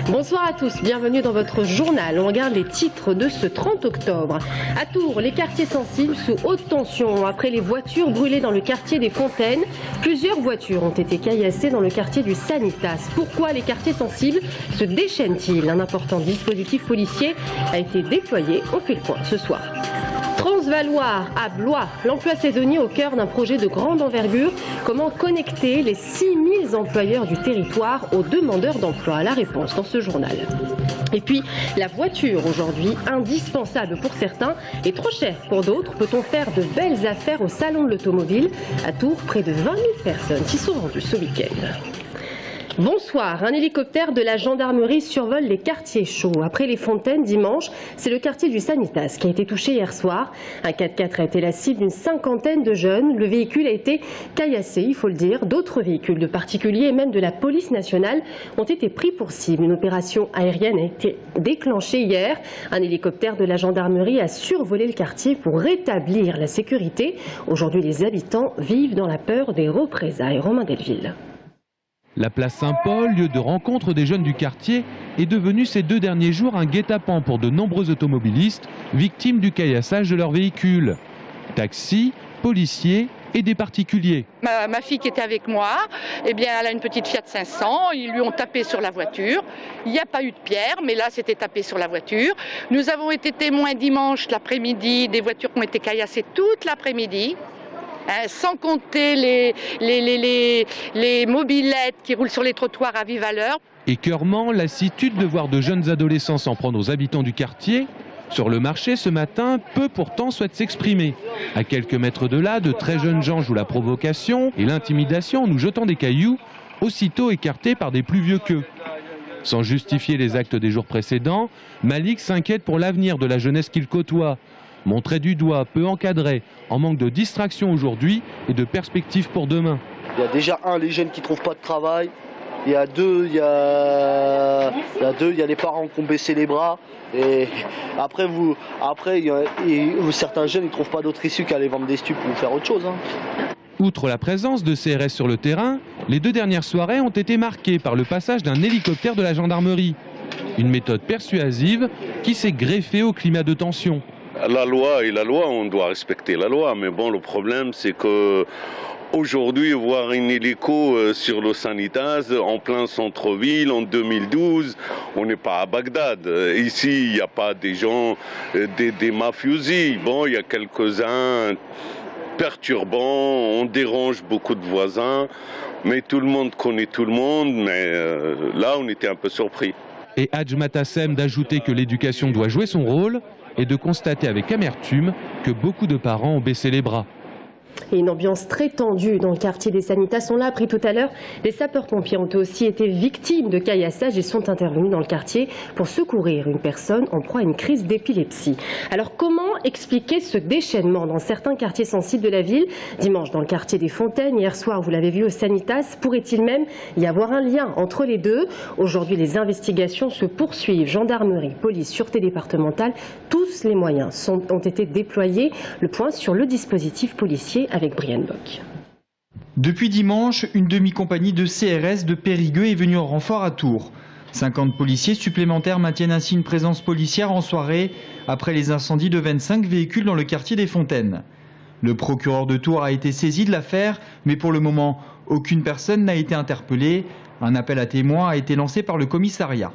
Bonsoir à tous, bienvenue dans votre journal. On regarde les titres de ce 30 octobre. À Tours, les quartiers sensibles sous haute tension. Après les voitures brûlées dans le quartier des Fontaines, plusieurs voitures ont été caillassées dans le quartier du Sanitas. Pourquoi les quartiers sensibles se déchaînent-ils? Un important dispositif policier a été déployé. On fait le point ce soir. Transvaloir à Blois, l'emploi saisonnier au cœur d'un projet de grande envergure. Comment connecter les 6000 employeurs du territoire aux demandeurs d'emploi? La réponse dans ce journal. Et puis, la voiture aujourd'hui, indispensable pour certains et trop chère pour d'autres. Peut-on faire de belles affaires au salon de l'automobile? À Tours, près de 20 000 personnes s'y sont rendues ce week-end. Bonsoir, un hélicoptère de la gendarmerie survole les quartiers chauds. Après les Fontaines dimanche, c'est le quartier du Sanitas qui a été touché hier soir. Un 4x4 a été la cible d'une cinquantaine de jeunes. Le véhicule a été caillassé, il faut le dire. D'autres véhicules de particuliers et même de la police nationale ont été pris pour cible. Une opération aérienne a été déclenchée hier. Un hélicoptère de la gendarmerie a survolé le quartier pour rétablir la sécurité. Aujourd'hui, les habitants vivent dans la peur des représailles. Romain Delville. La place Saint-Paul, lieu de rencontre des jeunes du quartier, est devenue ces 2 derniers jours un guet-apens pour de nombreux automobilistes victimes du caillassage de leurs véhicules. Taxis, policiers et des particuliers. Ma fille qui était avec moi, eh bien, elle a une petite Fiat 500, ils lui ont tapé sur la voiture. Il n'y a pas eu de pierre, mais là c'était tapé sur la voiture. Nous avons été témoins dimanche l'après-midi des voitures qui ont été caillassées toute l'après-midi. Sans compter les mobylettes qui roulent sur les trottoirs à vive allure. Écœurement, lassitude de voir de jeunes adolescents s'en prendre aux habitants du quartier. Sur le marché ce matin, peu pourtant souhaitent s'exprimer. À quelques mètres de là, de très jeunes gens jouent la provocation et l'intimidation en nous jetant des cailloux, aussitôt écartés par des plus vieux qu'eux. Sans justifier les actes des jours précédents, Malik s'inquiète pour l'avenir de la jeunesse qu'il côtoie. Montré du doigt, peu encadré, en manque de distraction aujourd'hui et de perspectives pour demain. Il y a déjà les jeunes qui ne trouvent pas de travail. Il y a il y a les parents qui ont baissé les bras. Et après certains jeunes ne trouvent pas d'autre issue qu'aller vendre des stupes ou faire autre chose. Outre la présence de CRS sur le terrain, les 2 dernières soirées ont été marquées par le passage d'un hélicoptère de la gendarmerie. Une méthode persuasive qui s'est greffée au climat de tension. La loi est la loi, on doit respecter la loi. Mais bon, le problème, c'est que aujourd'hui, voir un hélico sur le Sanitas en plein centre-ville en 2012, on n'est pas à Bagdad. Ici, il n'y a pas des gens, des mafiosi. Bon, il y a quelques-uns perturbants, on dérange beaucoup de voisins, mais tout le monde connaît tout le monde. Mais là, on était un peu surpris. Et Hadj Matassem d'ajouter que l'éducation doit jouer son rôle et de constater avec amertume que beaucoup de parents ont baissé les bras. Et une ambiance très tendue dans le quartier des Sanitas. On l'a appris tout à l'heure, les sapeurs-pompiers ont aussi été victimes de caillassage et sont intervenus dans le quartier pour secourir une personne en proie à une crise d'épilepsie. Alors comment expliquer ce déchaînement dans certains quartiers sensibles de la ville? Dimanche dans le quartier des Fontaines, hier soir vous l'avez vu au Sanitas, pourrait-il même y avoir un lien entre les deux? Aujourd'hui les investigations se poursuivent, gendarmerie, police, sûreté départementale, tous les moyens ont été déployés. Le point sur le dispositif policier avec Brian Bock. Depuis dimanche, une demi-compagnie de CRS de Périgueux est venue en renfort à Tours. 50 policiers supplémentaires maintiennent ainsi une présence policière en soirée après les incendies de 25 véhicules dans le quartier des Fontaines. Le procureur de Tours a été saisi de l'affaire, mais pour le moment, aucune personne n'a été interpellée. Un appel à témoins a été lancé par le commissariat.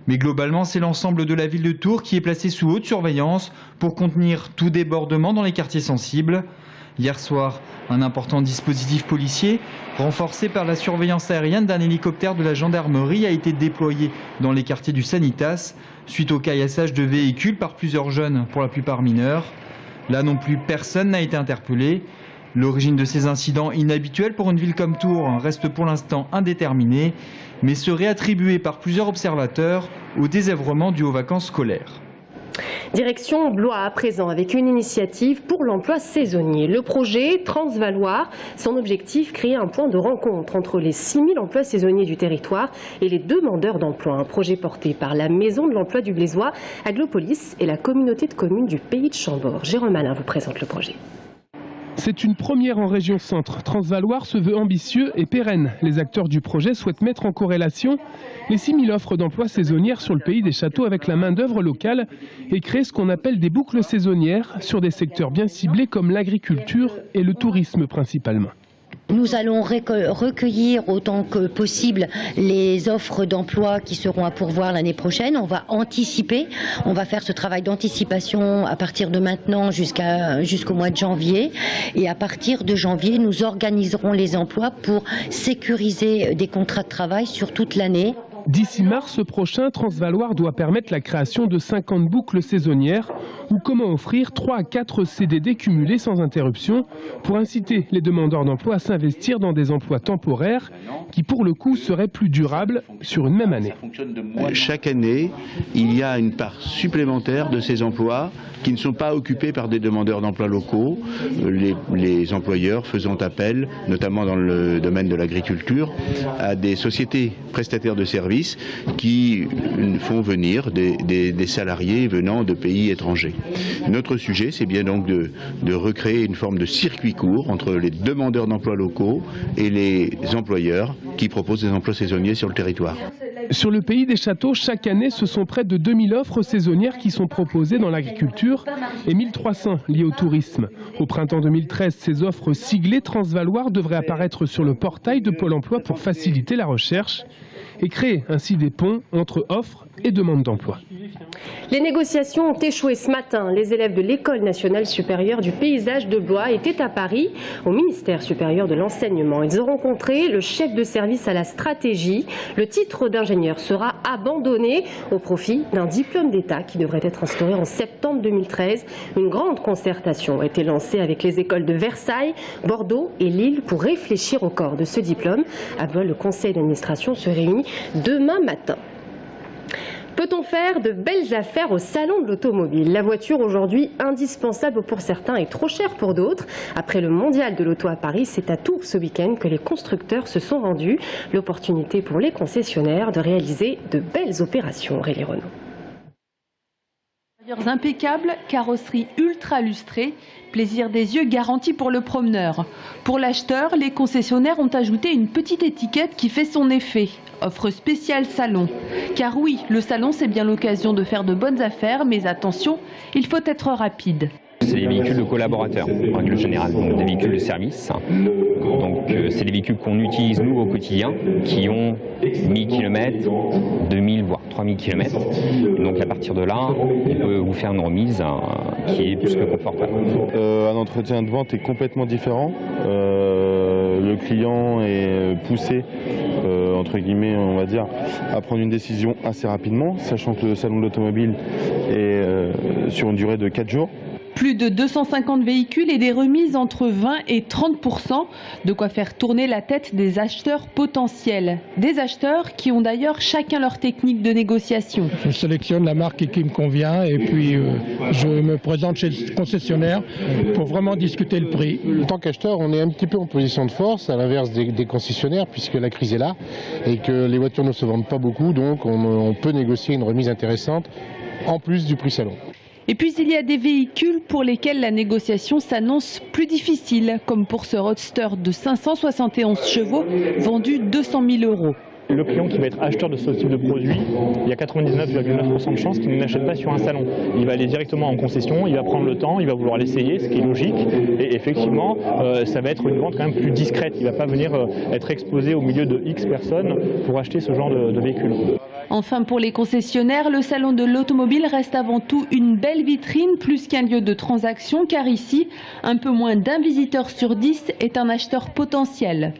Mais globalement, c'est l'ensemble de la ville de Tours qui est placé sous haute surveillance pour contenir tout débordement dans les quartiers sensibles. Hier soir, un important dispositif policier, renforcé par la surveillance aérienne d'un hélicoptère de la gendarmerie, a été déployé dans les quartiers du Sanitas, suite au caillassage de véhicules par plusieurs jeunes, pour la plupart mineurs. Là non plus, personne n'a été interpellé. L'origine de ces incidents inhabituels pour une ville comme Tours reste pour l'instant indéterminée, mais serait attribuée par plusieurs observateurs au désœuvrement dû aux vacances scolaires. Direction Blois à présent avec une initiative pour l'emploi saisonnier. Le projet Transvaloir, son objectif, créer un point de rencontre entre les 6000 emplois saisonniers du territoire et les demandeurs d'emploi. Un projet porté par la Maison de l'Emploi du Blésois, Aglopolis et la communauté de communes du Pays de Chambord. Jérôme Alain vous présente le projet. C'est une première en région centre. Transvaloir se veut ambitieux et pérenne. Les acteurs du projet souhaitent mettre en corrélation les 6000 offres d'emploi saisonnières sur le pays des châteaux avec la main-d'œuvre locale et créer ce qu'on appelle des boucles saisonnières sur des secteurs bien ciblés comme l'agriculture et le tourisme principalement. Nous allons recueillir autant que possible les offres d'emploi qui seront à pourvoir l'année prochaine. On va anticiper, on va faire ce travail d'anticipation à partir de maintenant jusqu'au mois de janvier. Et à partir de janvier, nous organiserons les emplois pour sécuriser des contrats de travail sur toute l'année. D'ici mars prochain, Transvaloir doit permettre la création de 50 boucles saisonnières ou comment offrir 3 à 4 CDD cumulés sans interruption pour inciter les demandeurs d'emploi à s'investir dans des emplois temporaires qui pour le coup seraient plus durables sur une même année. Chaque année, il y a une part supplémentaire de ces emplois qui ne sont pas occupés par des demandeurs d'emploi locaux, les employeurs faisant appel, notamment dans le domaine de l'agriculture, à des sociétés prestataires de services qui font venir des salariés venant de pays étrangers. Notre sujet, c'est bien donc de recréer une forme de circuit court entre les demandeurs d'emploi locaux et les employeurs qui proposent des emplois saisonniers sur le territoire. Sur le pays des châteaux, chaque année, ce sont près de 2000 offres saisonnières qui sont proposées dans l'agriculture et 1300 liées au tourisme. Au printemps 2013, ces offres siglées Transvaloir devraient apparaître sur le portail de Pôle emploi pour faciliter la recherche et créer ainsi des ponts entre offres et demandes d'emploi. Les négociations ont échoué ce matin. Les élèves de l'École nationale supérieure du paysage de Blois étaient à Paris, au ministère supérieur de l'enseignement. Ils ont rencontré le chef de service à la stratégie. Le titre d'ingénieur sera abandonné au profit d'un diplôme d'État qui devrait être instauré en septembre 2013. Une grande concertation a été lancée avec les écoles de Versailles, Bordeaux et Lille pour réfléchir au corps de ce diplôme. À Blois, le conseil d'administration se réunit demain matin. Peut-on faire de belles affaires au salon de l'automobile? La voiture aujourd'hui indispensable pour certains et trop chère pour d'autres. Après le mondial de l'auto à Paris, c'est à Tours ce week-end que les constructeurs se sont rendus. L'opportunité pour les concessionnaires de réaliser de belles opérations. Aurélie Renaud. Impeccable, carrosserie ultra lustrée, plaisir des yeux garanti pour le promeneur. Pour l'acheteur, les concessionnaires ont ajouté une petite étiquette qui fait son effet. Offre spéciale salon. Car oui, le salon c'est bien l'occasion de faire de bonnes affaires, mais attention, il faut être rapide. C'est des véhicules de collaborateurs, en règle générale, donc des véhicules de service. Donc c'est des véhicules qu'on utilise nous au quotidien, qui ont 1000 km, 2000 voire 3000 km. Et donc à partir de là, on peut vous faire une remise qui est plus que confortable. Un entretien de vente est complètement différent. Le client est poussé, entre guillemets, on va dire, à prendre une décision assez rapidement, sachant que le salon de l'automobile est sur une durée de 4 jours. Plus de 250 véhicules et des remises entre 20 et 30%, de quoi faire tourner la tête des acheteurs potentiels. Des acheteurs qui ont d'ailleurs chacun leur technique de négociation. Je sélectionne la marque qui me convient et puis je me présente chez le concessionnaire pour vraiment discuter le prix. En tant qu'acheteur, on est un petit peu en position de force, à l'inverse des concessionnaires, puisque la crise est là et que les voitures ne se vendent pas beaucoup, donc on peut négocier une remise intéressante en plus du prix salon. Et puis il y a des véhicules pour lesquels la négociation s'annonce plus difficile, comme pour ce Roadster de 571 chevaux vendu 200 000 €. Le client qui va être acheteur de ce type de produit, il y a 99,9% de chances qu'il ne l'achète pas sur un salon. Il va aller directement en concession, il va prendre le temps, il va vouloir l'essayer, ce qui est logique. Et effectivement, ça va être une vente quand même plus discrète. Il ne va pas venir être exposé au milieu de X personnes pour acheter ce genre de véhicule. Enfin, pour les concessionnaires, le salon de l'automobile reste avant tout une belle vitrine plus qu'un lieu de transaction, car ici, un peu moins d'un visiteur sur 10 est un acheteur potentiel.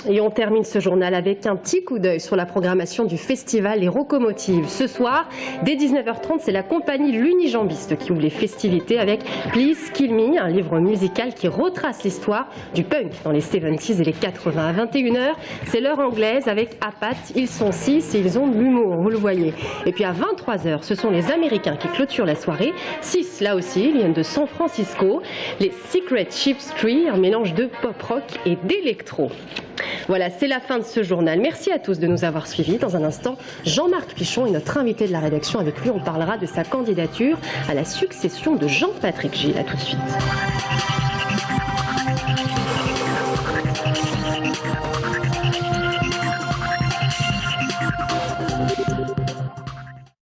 Et on termine ce journal avec un petit coup d'œil sur la programmation du festival Les Rocomotives. Ce soir, dès 19h30, c'est la compagnie L'Unijambiste qui ouvre les festivités avec Please Kill Me, un livre musical qui retrace l'histoire du punk dans les 70s et les 80. À 21h, c'est l'heure anglaise avec Apat. Ils sont 6 et ils ont de l'humour, vous le voyez. Et puis à 23h, ce sont les Américains qui clôturent la soirée. 6 là aussi, ils viennent de San Francisco. Les Secret Chiefs Tree, un mélange de pop-rock et d'électro. Voilà, c'est la fin de ce journal. Merci à tous de nous avoir suivis. Dans un instant, Jean-Marc Pichon est notre invité de la rédaction. Avec lui, on parlera de sa candidature à la succession de Jean-Patrick Gilles. À tout de suite.